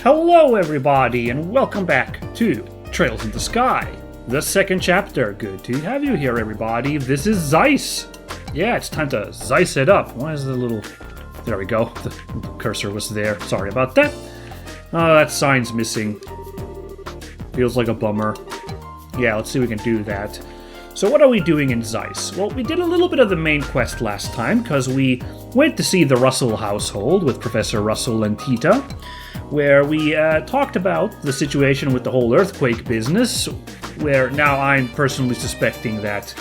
Hello everybody and welcome back to Trails in the Sky, the second chapter. Good to have you here everybody. This is Zeiss. Yeah, it's time to Zeiss it up. Why is the little... There we go. The cursor was there. Sorry about that. Oh, that sign's missing. Feels like a bummer. Yeah, let's see if we can do that. So what are we doing in Zeiss? Well, we did a little bit of the main quest last time because we went to see the Russell household with Professor Russell and Tita, where we talked about the situation with the whole earthquake business, where now I'm personally suspecting that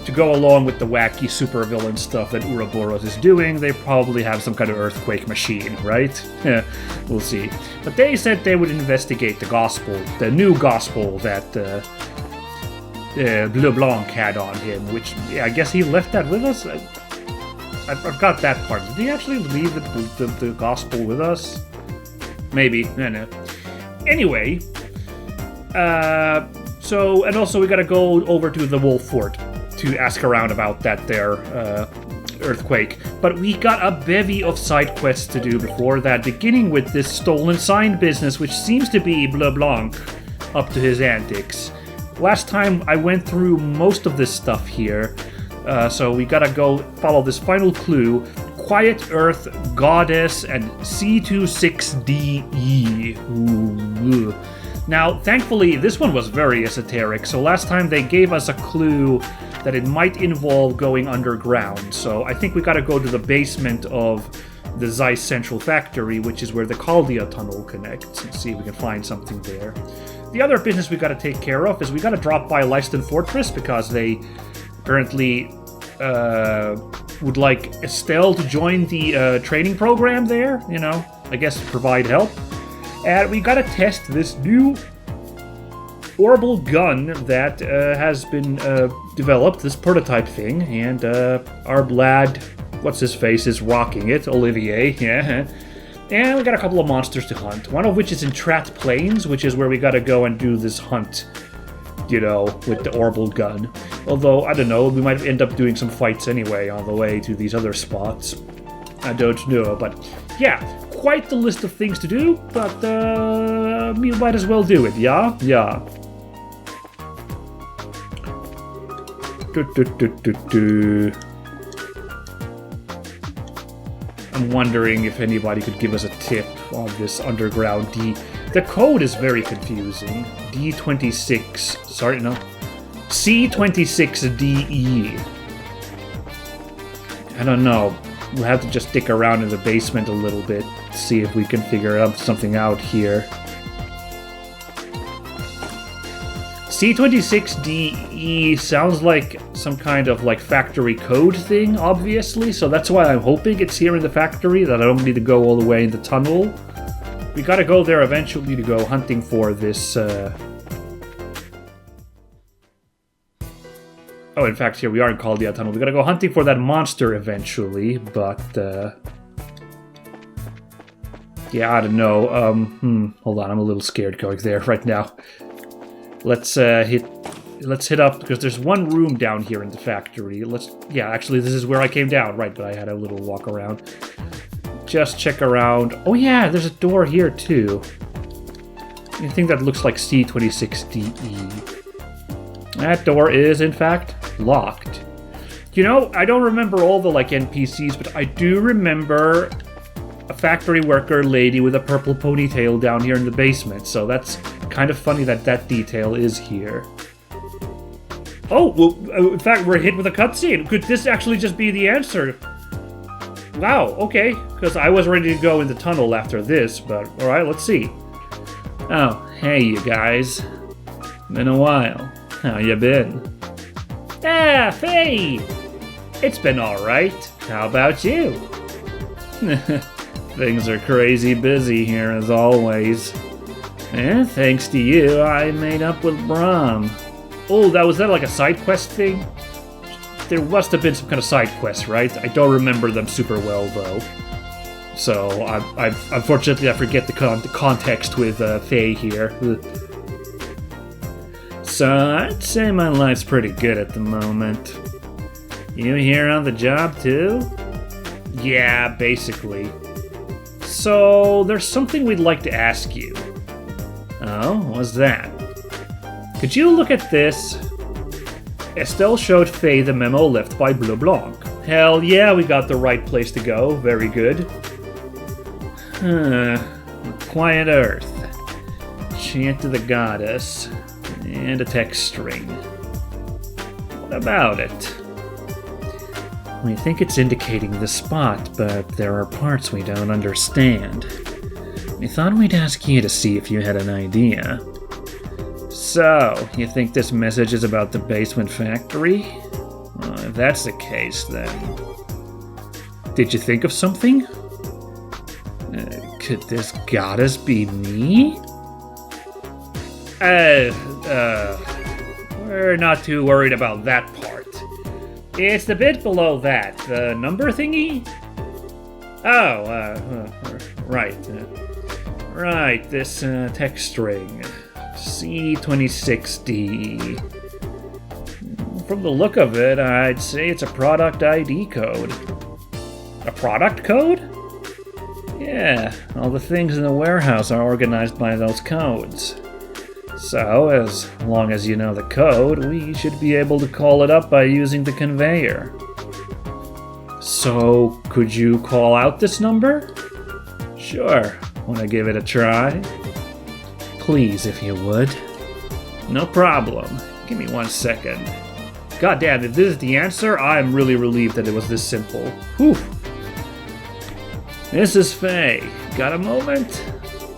to go along with the wacky supervillain stuff that Ouroboros is doing, they probably have some kind of earthquake machine, right? We'll see. But they said they would investigate the gospel, the new gospel that Bleu Blanc had on him, which, yeah, I guess he left that with us? I've got that part. Did he actually leave the gospel with us? Maybe. No. Anyway, and also we gotta go over to the Wolf Fort to ask around about that there earthquake. But we got a bevy of side quests to do before that, beginning with this stolen sign business, which seems to be Bleu Blanc up to his antics. Last time I went through most of this stuff here, so we gotta go follow this final clue. Quiet Earth Goddess and C26DE. Ooh. Now, thankfully, this one was very esoteric, so last time they gave us a clue that it might involve going underground, so I think we gotta go to the basement of the Zeiss Central Factory, which is where the Chaldia Tunnel connects, and see if we can find something there. The other business we gotta take care of is we gotta drop by Leiston Fortress, because they apparently would like Estelle to join the training program there, you know, I guess to provide help. And we gotta test this new orbital gun that has been developed, this prototype thing, and our lad, what's his face, is rocking it, Olivier, yeah. And we got a couple of monsters to hunt, one of which is in Trat Plains, which is where we gotta go and do this hunt, you know, with the orbital gun. Although, I don't know, we might end up doing some fights anyway on the way to these other spots. I don't know, but yeah, quite the list of things to do, but you might as well do it, yeah? Yeah. I'm wondering if anybody could give us a tip on this underground D. The code is very confusing. D26, sorry, no. C26DE. I don't know. We'll have to just stick around in the basement a little bit to see if we can figure something out here. C26DE sounds like some kind of like factory code thing, obviously, so that's why I'm hoping it's here in the factory, that I don't need to go all the way in the tunnel. We gotta go there eventually to go hunting for this, Oh, in fact, here we are in Chaldia Tunnel. We gotta go hunting for that monster eventually, but, yeah, I don't know. Hold on, I'm a little scared going there right now. Let's hit up, because there's one room down here in the factory. Yeah, actually, this is where I came down, right, but I had a little walk around. Just check around. Oh yeah, there's a door here too. I think that looks like C26DE. That door is, in fact, locked. You know, I don't remember all the, like, NPCs, but I do remember a factory worker lady with a purple ponytail down here in the basement, so that's kind of funny that that detail is here. Oh, well, in fact, we're hit with a cutscene. Could this actually just be the answer? Wow, okay, because I was ready to go in the tunnel after this, but alright, let's see. Oh, hey you guys. Been a while. How you been? Ah, Faye! It's been alright. How about you? Things are crazy busy here as always. And thanks to you, I made up with Brahm. Oh, was that like a side quest thing? There must have been some kind of side quest, right? I don't remember them super well, though. So, unfortunately, I forget the context with Faye here. So, I'd say my life's pretty good at the moment. You here on the job, too? Yeah, basically. so there's something we'd like to ask you. Oh, what's that? Could you look at this? Estelle showed Faye the memo left by Bleu Blanc. Hell yeah, we got the right place to go. Very good. Quiet Earth. Chant to the Goddess. And a text string. What about it? We think it's indicating the spot, but there are parts we don't understand. We thought we'd ask you to see if you had an idea. So, you think this message is about the basement factory? Well, if that's the case, then... Did you think of something? Could this goddess be me? We're not too worried about that part. It's the bit below that, the number thingy? Oh, right. Right, this text string. C26D. From the look of it, I'd say it's a product ID code. A product code? Yeah, all the things in the warehouse are organized by those codes. So, as long as you know the code, we should be able to call it up by using the conveyor. So, could you call out this number? Sure. Wanna give it a try? Please, if you would. No problem. Give me 1 second. Goddamn, if this is the answer, I'm really relieved that it was this simple. Whew. This is Faye. Got a moment?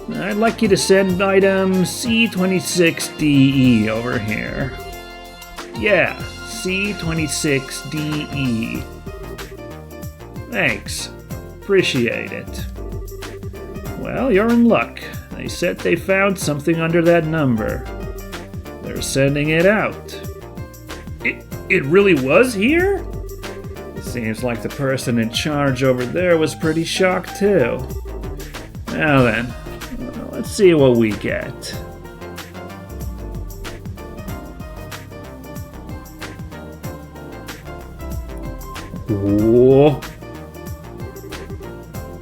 I'd like you to send item C26DE over here. Yeah, C26DE. Thanks. Appreciate it. Well, you're in luck. They said they found something under that number. They're sending it out. It really was here? Seems like the person in charge over there was pretty shocked too. Now then, let's see what we get. Whoa.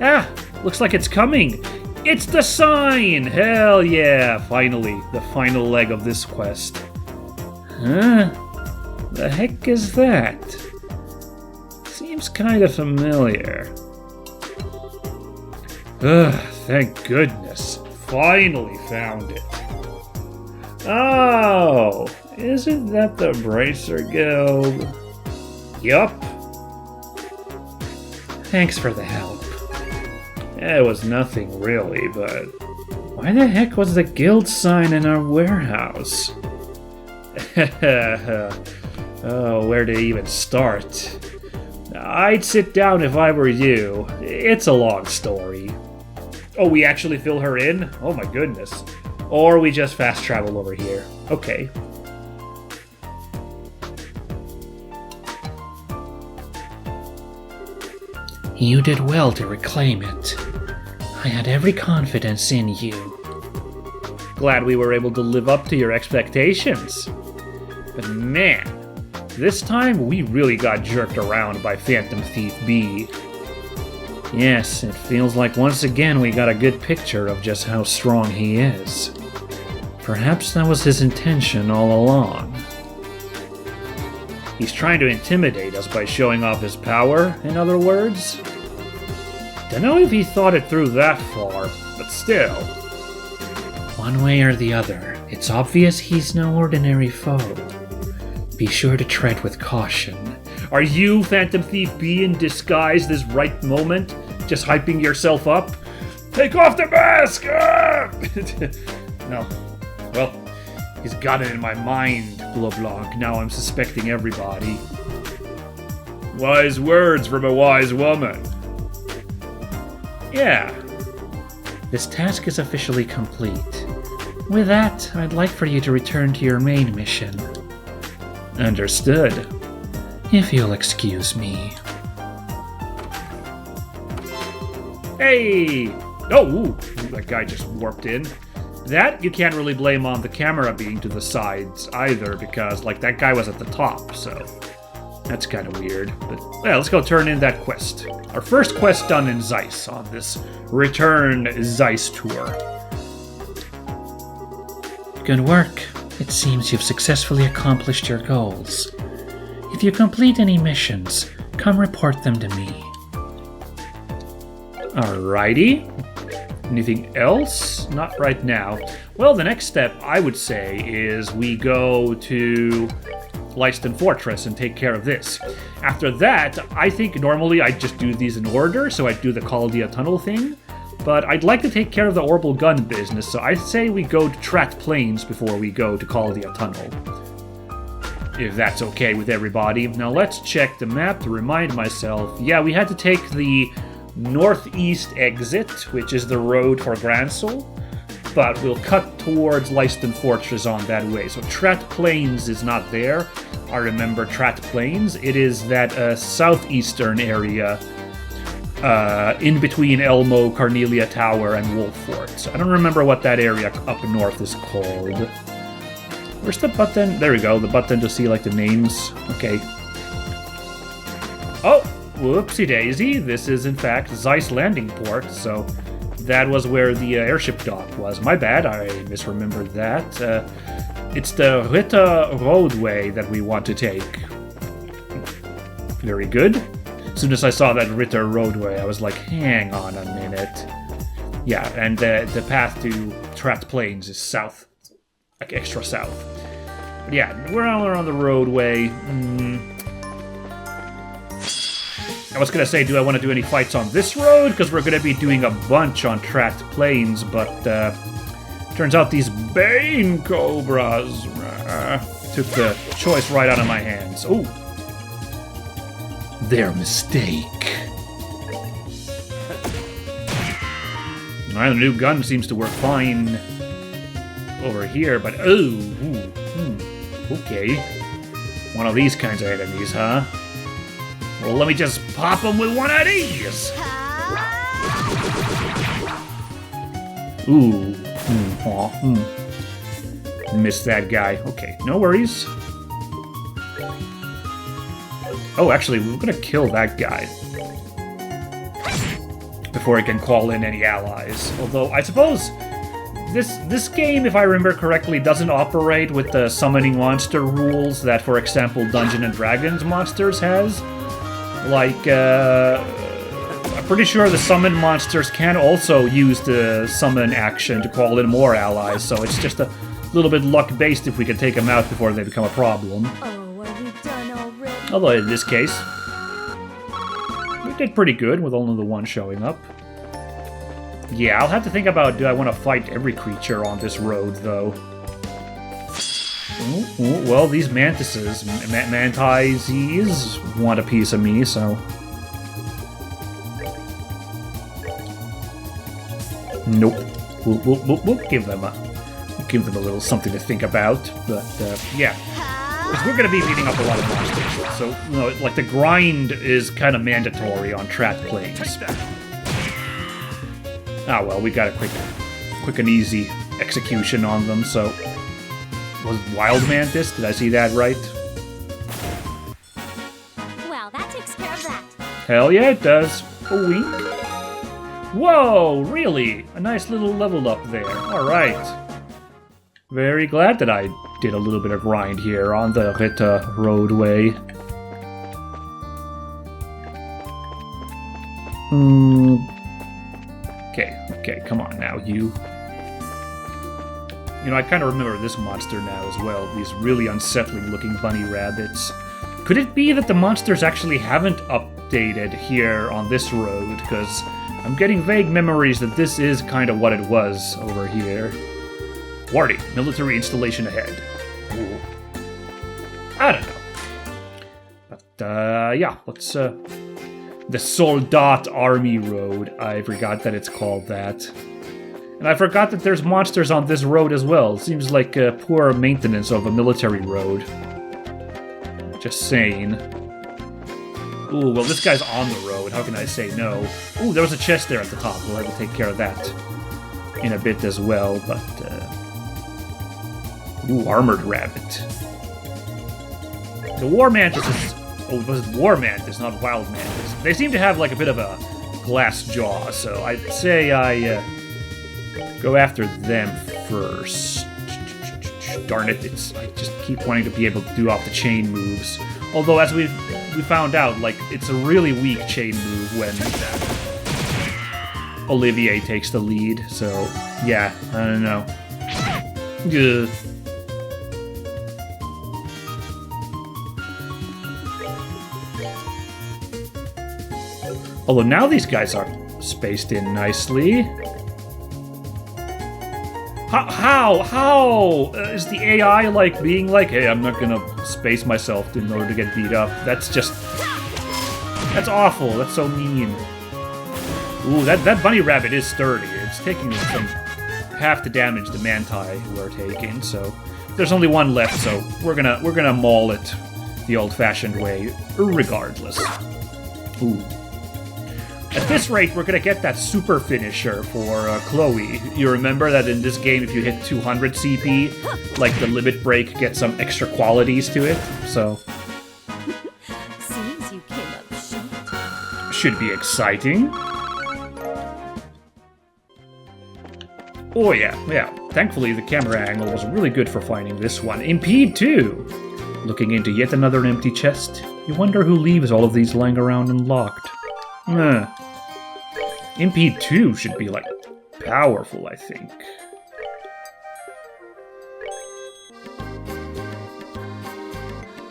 Ah, looks like it's coming. It's the sign! Hell yeah, finally, the final leg of this quest. Huh? The heck is that? Seems kind of familiar. Ugh, thank goodness. Finally found it. Oh, isn't that the Bracer Guild? Yup. Thanks for the help. It was nothing really, but why the heck was the guild sign in our warehouse? Oh, where to even start? I'd sit down if I were you. It's a long story. Oh, we actually fill her in? Oh my goodness. Or we just fast travel over here. Okay. You did well to reclaim it. I had every confidence in you. Glad we were able to live up to your expectations. But man, this time we really got jerked around by Phantom Thief B. Yes, it feels like once again we got a good picture of just how strong he is. Perhaps that was his intention all along. He's trying to intimidate us by showing off his power, in other words. Dunno if he thought it through that far, but still. One way or the other, it's obvious he's no ordinary foe. Be sure to tread with caution. Are you Phantom Thief B in disguise this right moment? Just hyping yourself up? Take off the mask! No. Well, he's got it in my mind, Bleu Blanc. Now I'm suspecting everybody. Wise words from a wise woman. Yeah. This task is officially complete. With that, I'd like for you to return to your main mission. Understood. If you'll excuse me. Hey! Oh, ooh, that guy just warped in. That you can't really blame on the camera being to the sides either, because, like, that guy was at the top, so... That's kind of weird, but yeah, let's go turn in that quest. Our first quest done in Zeiss on this return Zeiss tour. Good work. It seems you've successfully accomplished your goals. If you complete any missions, come report them to me. Alrighty. Anything else? Not right now. Well, the next step, I would say, is we go to Leiston Fortress and take care of this. After that, I think normally I'd just do these in order, so I'd do the Caldia Tunnel thing. But I'd like to take care of the orbital gun business, so I say we go to Trat Plains before we go to Caldia Tunnel. If that's okay with everybody. Now let's check the map to remind myself. Yeah, we had to take the northeast exit, which is the road for Gransel, but we'll cut towards Leiston Fortress on that way. So Trat Plains is not there. I remember Trat Plains. It is that southeastern area in between Elmo, Carnelia Tower, and Wolf Fort. So I don't remember what that area up north is called. Where's the button? There we go, the button to see like the names. Okay. Oh, whoopsie daisy. This is in fact Zeiss Landing Port, so that was where the airship dock was. My bad, I misremembered that. It's the Ritta roadway that we want to take. Very good. As soon as I saw that Ritter roadway, I was like, hang on a minute. Yeah, and the path to Trat Plains is south. Like extra south. But yeah, we're on the roadway. I was gonna say, do I want to do any fights on this road? Because we're gonna be doing a bunch on Trat Plains, but turns out these Bane Cobras took the choice right out of my hands. Ooh. Their mistake. Alright, the new gun seems to work fine over here, but okay. One of these kinds of enemies, huh? Well, let me just pop them with one of these! Ooh. Missed that guy. Okay, no worries. Oh, actually, we're gonna kill that guy before he can call in any allies. Although, I suppose this game, if I remember correctly, doesn't operate with the summoning monster rules that, for example, Dungeons & Dragons monsters has. Like, I'm pretty sure the summon monsters can also use the summon action to call in more allies, so it's just a little bit luck-based if we can take them out before they become a problem. Oh, are you done already? Although in this case, we did pretty good with only the one showing up. Yeah, I'll have to think about, do I want to fight every creature on this road, though? Ooh, well, these mantises, mantises, want a piece of me, so... Nope. We'll give them a little something to think about, but, yeah. Because we're going to be beating up a lot of monsters, so, you know, like, the grind is kind of mandatory on Trat Plains. Ah, well, we got a quick and easy execution on them, so... Was Wild Mantis? Did I see that right? Well, that takes care of that. Hell yeah, it does. A wink. Whoa, really? A nice little level up there. Alright. Very glad that I did a little bit of grind here on the Ritta roadway. Okay, come on now, you. You know, I kind of remember this monster now as well, these really unsettling looking bunny rabbits. Could it be that the monsters actually haven't updated here on this road? Because I'm getting vague memories that this is kind of what it was over here. Warning, military installation ahead. Ooh. I don't know. But, yeah, let's, the Soldat Army Road. I forgot that it's called that. And I forgot that there's monsters on this road as well. Seems like poor maintenance of a military road. Just saying. Ooh, well, this guy's on the road. How can I say no? Ooh, there was a chest there at the top. We'll have to take care of that in a bit as well, but... Ooh, armored rabbit. The War Mantis is Oh, it was War Mantis, not Wild Mantis. They seem to have like a bit of a glass jaw, so I'd say I go after them first. Darn it, I just keep wanting to be able to do off the chain moves. Although, as we found out, like, it's a really weak chain move when Olivier takes the lead, so yeah, I don't know. Ugh. Although now these guys are spaced in nicely. How is the AI like being like, hey, I'm not gonna space myself in order to get beat up? That's that's awful. That's so mean. Ooh, that bunny rabbit is sturdy. It's taking some half the damage the manti were taking. So there's only one left. So we're gonna maul it the old-fashioned way, regardless. Ooh. At this rate, we're gonna get that super finisher for Chloe. You remember that in this game, if you hit 200 CP, like the limit break gets some extra qualities to it, so... Seems you came up short. Should be exciting. Oh yeah. Thankfully, the camera angle was really good for finding this one. Impede 2! Looking into yet another empty chest, you wonder who leaves all of these lying around unlocked. Impede 2 should be, like, powerful, I think.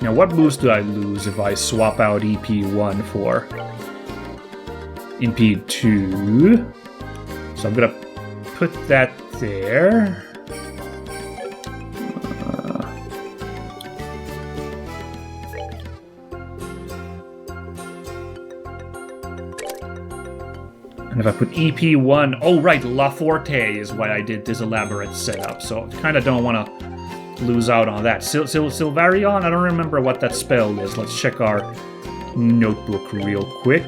Now, what moves do I lose if I swap out EP1 for Impede 2? So I'm gonna put that there. And if I put EP1... Oh, right, La Forte is why I did this elaborate setup, so I kind of don't want to lose out on that. Silvarion? I don't remember what that spell is. Let's check our notebook real quick.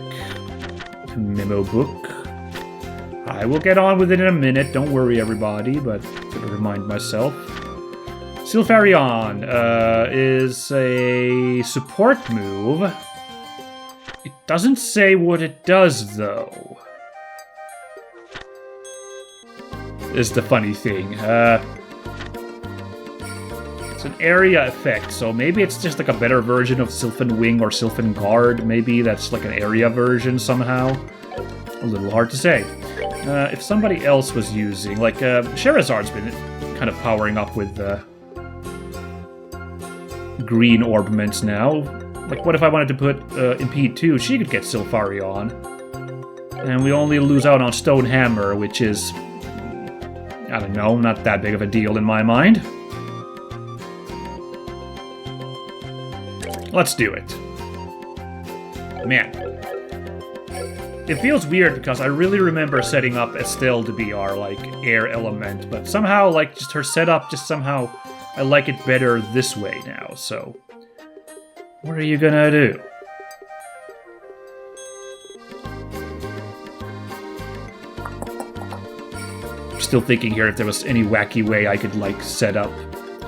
Memo book. I will get on with it in a minute. Don't worry, everybody, but I'm going to remind myself. Silvarion is a support move. It doesn't say what it does, though. Is the funny thing. It's an area effect, so maybe it's just like a better version of Sylphan Wing or Sylphan Guard. Maybe that's like an area version somehow. A little hard to say. If somebody else was using, like, Sherazard's been kind of powering up with green orbments now. Like, what if I wanted to put Impede 2? She could get Silpharion. And we only lose out on Stonehammer, which is... I don't know, not that big of a deal in my mind. Let's do it. Man. It feels weird because I really remember setting up Estelle to be our, like, air element, but somehow, like, just her setup, just somehow, I like it better this way now, so... What are you gonna do? Still thinking here if there was any wacky way I could, like, set up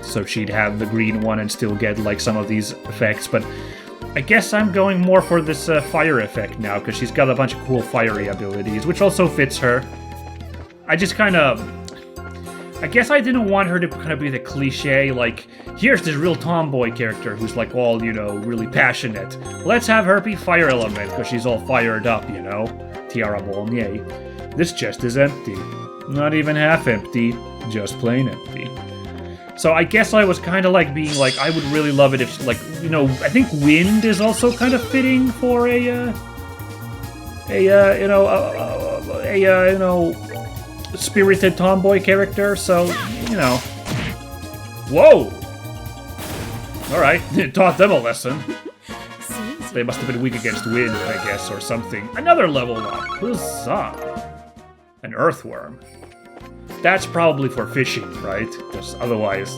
so she'd have the green one and still get, like, some of these effects, but I guess I'm going more for this fire effect now, because she's got a bunch of cool fiery abilities, which also fits her. I just kind of... I guess I didn't want her to kind of be the cliche, like, here's this real tomboy character who's, like, all, you know, really passionate. Let's have her be fire element, because she's all fired up, you know? Tiara Bolnier. This chest is empty. Not even half empty, just plain empty. So I guess I was kind of like being like, I would really love it if, like, you know, I think wind is also kind of fitting for a spirited tomboy character. So, you know, whoa! All right, taught them a lesson. They must have been weak against wind, I guess, or something. Another level up. Huzzah! An earthworm. That's probably for fishing, right? Because otherwise...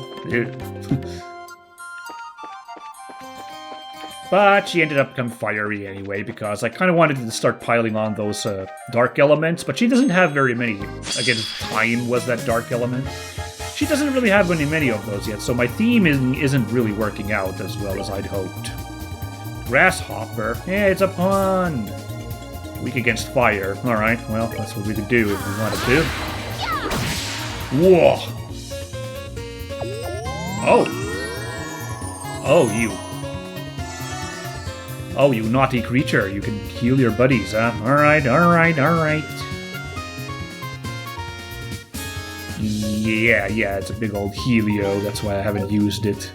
But she ended up becoming fiery anyway, because I kind of wanted to start piling on those dark elements, but she doesn't have very many. Again, time was that dark element. She doesn't really have many of those yet, so my theme isn't really working out as well as I'd hoped. Grasshopper? Yeah, it's a pun. Weak against fire. Alright, well, that's what we could do if we wanted to. Whoa! Oh! Oh, you naughty creature. You can heal your buddies, huh? Alright. Yeah, it's a big old Helio. That's why I haven't used it.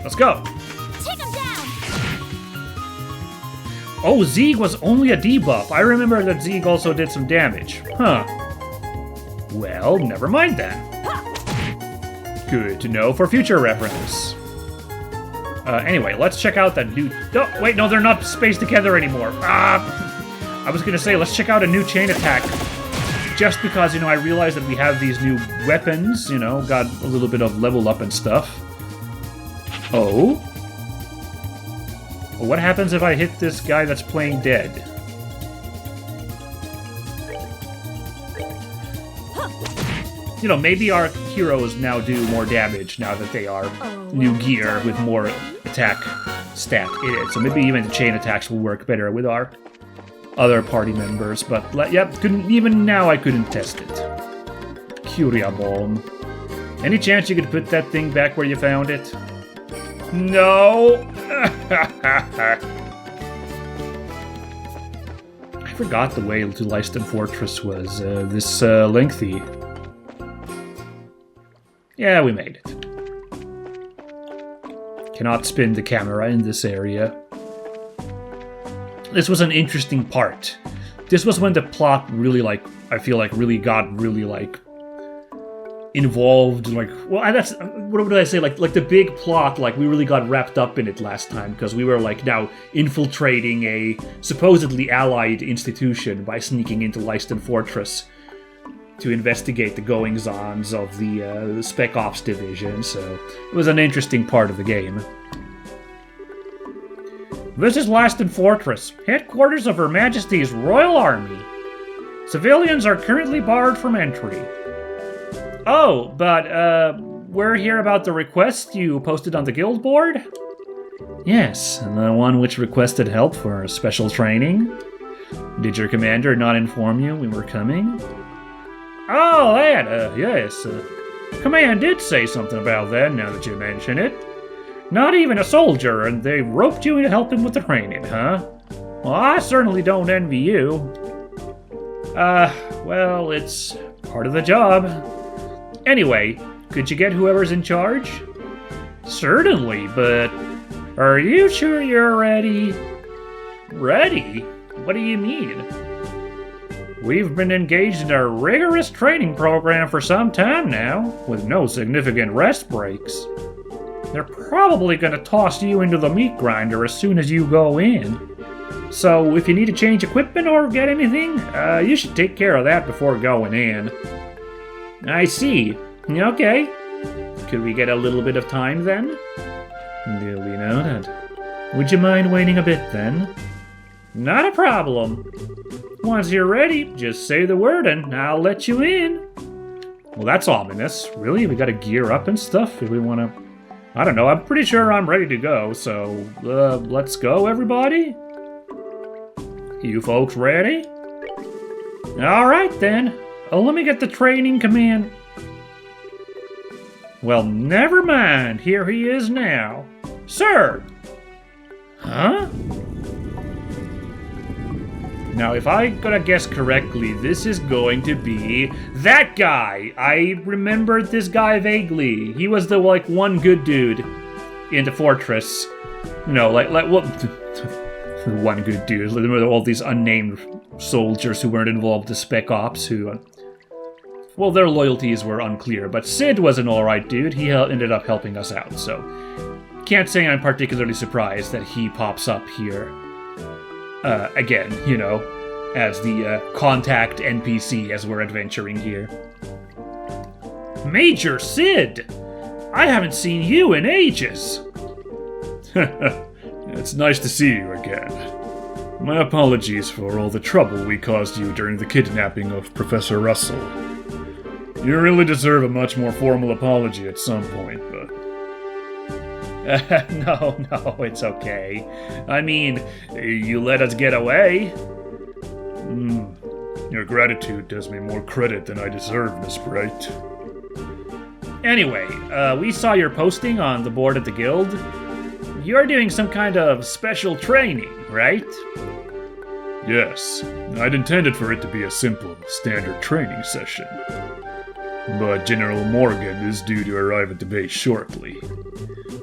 Let's go! Take him down. Oh, Zeeg was only a debuff. I remember that Zeeg also did some damage. Huh. Well, never mind then. Good to know for future reference. Anyway, let's check out that new... Oh, wait, no, they're not spaced together anymore. I was gonna say, let's check out a new chain attack. Just because, I realized that we have these new weapons, got a little bit of level up and stuff. Oh? Well, what happens if I hit this guy that's playing dead? Maybe our heroes now do more damage now that they are new gear with more attack stat in it. So maybe even the chain attacks will work better with our other party members. But, even now I couldn't test it. Curia Bomb. Any chance you could put that thing back where you found it? No! I forgot the way to Leiston Fortress was this lengthy. Yeah, we made it. Cannot spin the camera in this area. This was an interesting part. This was when the plot really, I feel like really got really, involved. That's, what would I say? Like the big plot, we really got wrapped up in it last time, because we were, now infiltrating a supposedly allied institution by sneaking into Leiston Fortress to investigate the goings-ons of the Spec Ops division, so it was an interesting part of the game. This is Leiston Fortress, headquarters of Her Majesty's Royal Army. Civilians are currently barred from entry. Oh, but, we're here about the request you posted on the guild board? Yes, the one which requested help for special training. Did your commander not inform you we were coming? Oh, that, yes. Command did say something about that now that you mention it. Not even a soldier, and they roped you in to help him with the training, huh? Well, I certainly don't envy you. Well, it's part of the job. Anyway, could you get whoever's in charge? Certainly, but are you sure you're ready? Ready? What do you mean? We've been engaged in a rigorous training program for some time now, with no significant rest breaks. They're probably going to toss you into the meat grinder as soon as you go in. So if you need to change equipment or get anything, you should take care of that before going in. I see. Okay. Could we get a little bit of time then? Duly noted. Would you mind waiting a bit then? Not a problem. Once you're ready, just say the word and I'll let you in. Well, that's ominous. Really? We gotta gear up and stuff if we wanna... I don't know, I'm pretty sure I'm ready to go, so... let's go, everybody? You folks ready? Alright then. Oh, let me get the training command. Well, never mind. Here he is now. Sir! Huh? Now, if I gotta guess correctly, this is going to be that guy. I remembered this guy vaguely. He was the, one good dude in the fortress. No, what? One good dude. There were all these unnamed soldiers who weren't involved in Spec Ops who... well, their loyalties were unclear, but Sid was an alright dude. He ended up helping us out, so... can't say I'm particularly surprised that he pops up here. Again, as the contact NPC as we're adventuring here. Major Sid! I haven't seen you in ages! It's nice to see you again. My apologies for all the trouble we caused you during the kidnapping of Professor Russell. You really deserve a much more formal apology at some point, but No, it's okay. I mean, you let us get away. Your gratitude does me more credit than I deserve, Miss Bright. Anyway, we saw your posting on the board at the guild. You're doing some kind of special training, right? Yes, I'd intended for it to be a simple, standard training session. But General Morgan is due to arrive at the base shortly.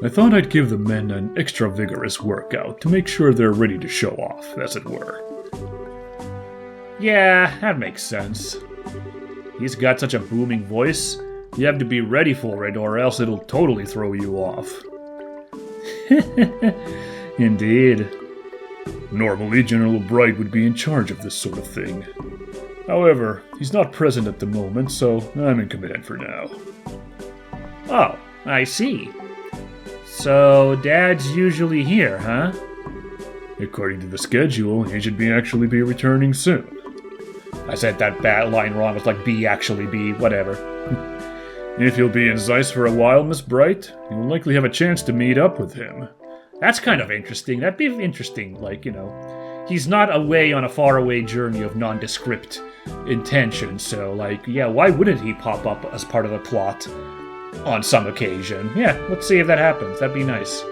I thought I'd give the men an extra vigorous workout to make sure they're ready to show off, as it were. Yeah, that makes sense. He's got such a booming voice, you have to be ready for it or else it'll totally throw you off. Indeed. Normally, General Bright would be in charge of this sort of thing. However, he's not present at the moment, so I'm in command for now. Oh, I see. So, Dad's usually here, huh? According to the schedule, he should actually be returning soon. I said that bad line wrong. It's like be, actually be, whatever. If he'll be in Zeiss for a while, Miss Bright, you'll likely have a chance to meet up with him. That's kind of interesting. That'd be interesting, he's not away on a faraway journey of nondescript intention, so, yeah, why wouldn't he pop up as part of the plot on some occasion? Yeah, let's see if that happens. That'd be nice.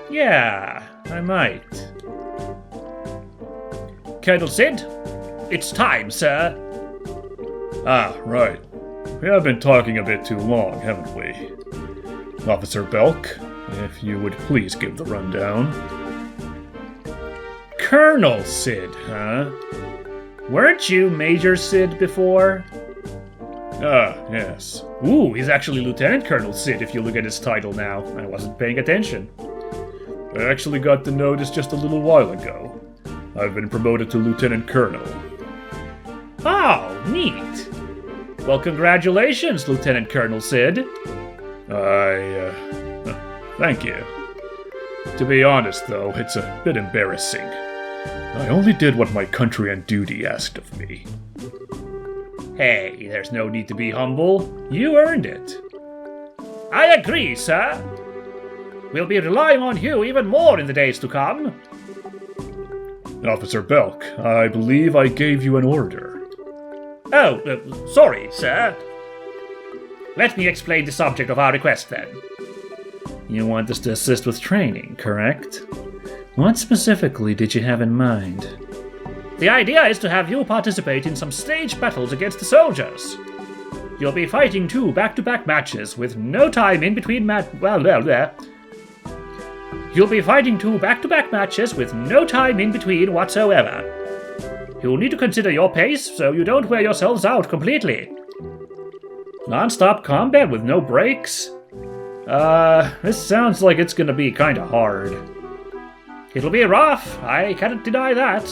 Yeah, I might. Colonel Sid, it's time, sir. Ah, right. We have been talking a bit too long, haven't we? Officer Belk, if you would please give the rundown. Colonel Sid, huh? Weren't you Major Sid before? Ah, yes. Ooh, he's actually Lieutenant Colonel Sid if you look at his title now. I wasn't paying attention. I actually got the notice just a little while ago. I've been promoted to Lieutenant Colonel. Oh, neat. Well, congratulations, Lieutenant Colonel Sid. Thank you. To be honest, though, it's a bit embarrassing. I only did what my country and duty asked of me. Hey, there's no need to be humble. You earned it. I agree, sir. We'll be relying on you even more in the days to come. Officer Belk, I believe I gave you an order. Oh, sorry, sir. Let me explain the subject of our request, then. You want us to assist with training, correct? What specifically did you have in mind? The idea is to have you participate in some staged battles against the soldiers. You'll be fighting 2 back-to-back matches with no time in between You'll be fighting 2 back-to-back matches with no time in between whatsoever. You'll need to consider your pace so you don't wear yourselves out completely. Non-stop combat with no breaks? This sounds like it's gonna be kinda hard. It'll be rough, I can't deny that.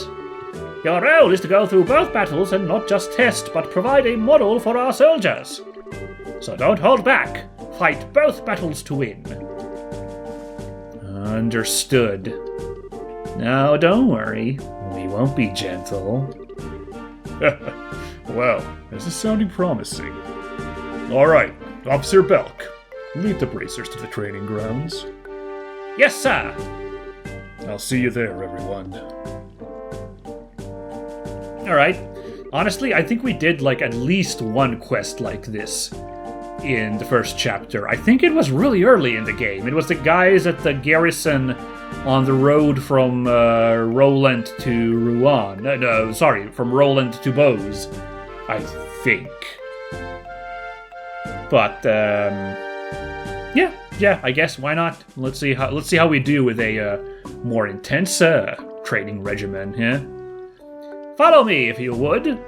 Your role is to go through both battles and not just test, but provide a model for our soldiers. So don't hold back. Fight both battles to win. Understood. Now, don't worry. We won't be gentle. Well, this is sounding promising. Alright, Officer Belk, lead the bracers to the training grounds. Yes, sir. I'll see you there, everyone. Alright. Honestly, I think we did at least one quest like this in the first chapter. I think it was really early in the game. It was the guys at the garrison on the road from Roland to Rouen. From Roland to Bose, I think. But yeah, I guess why not? Let's see how we do with a more intense training regimen. Yeah. Follow me if you would.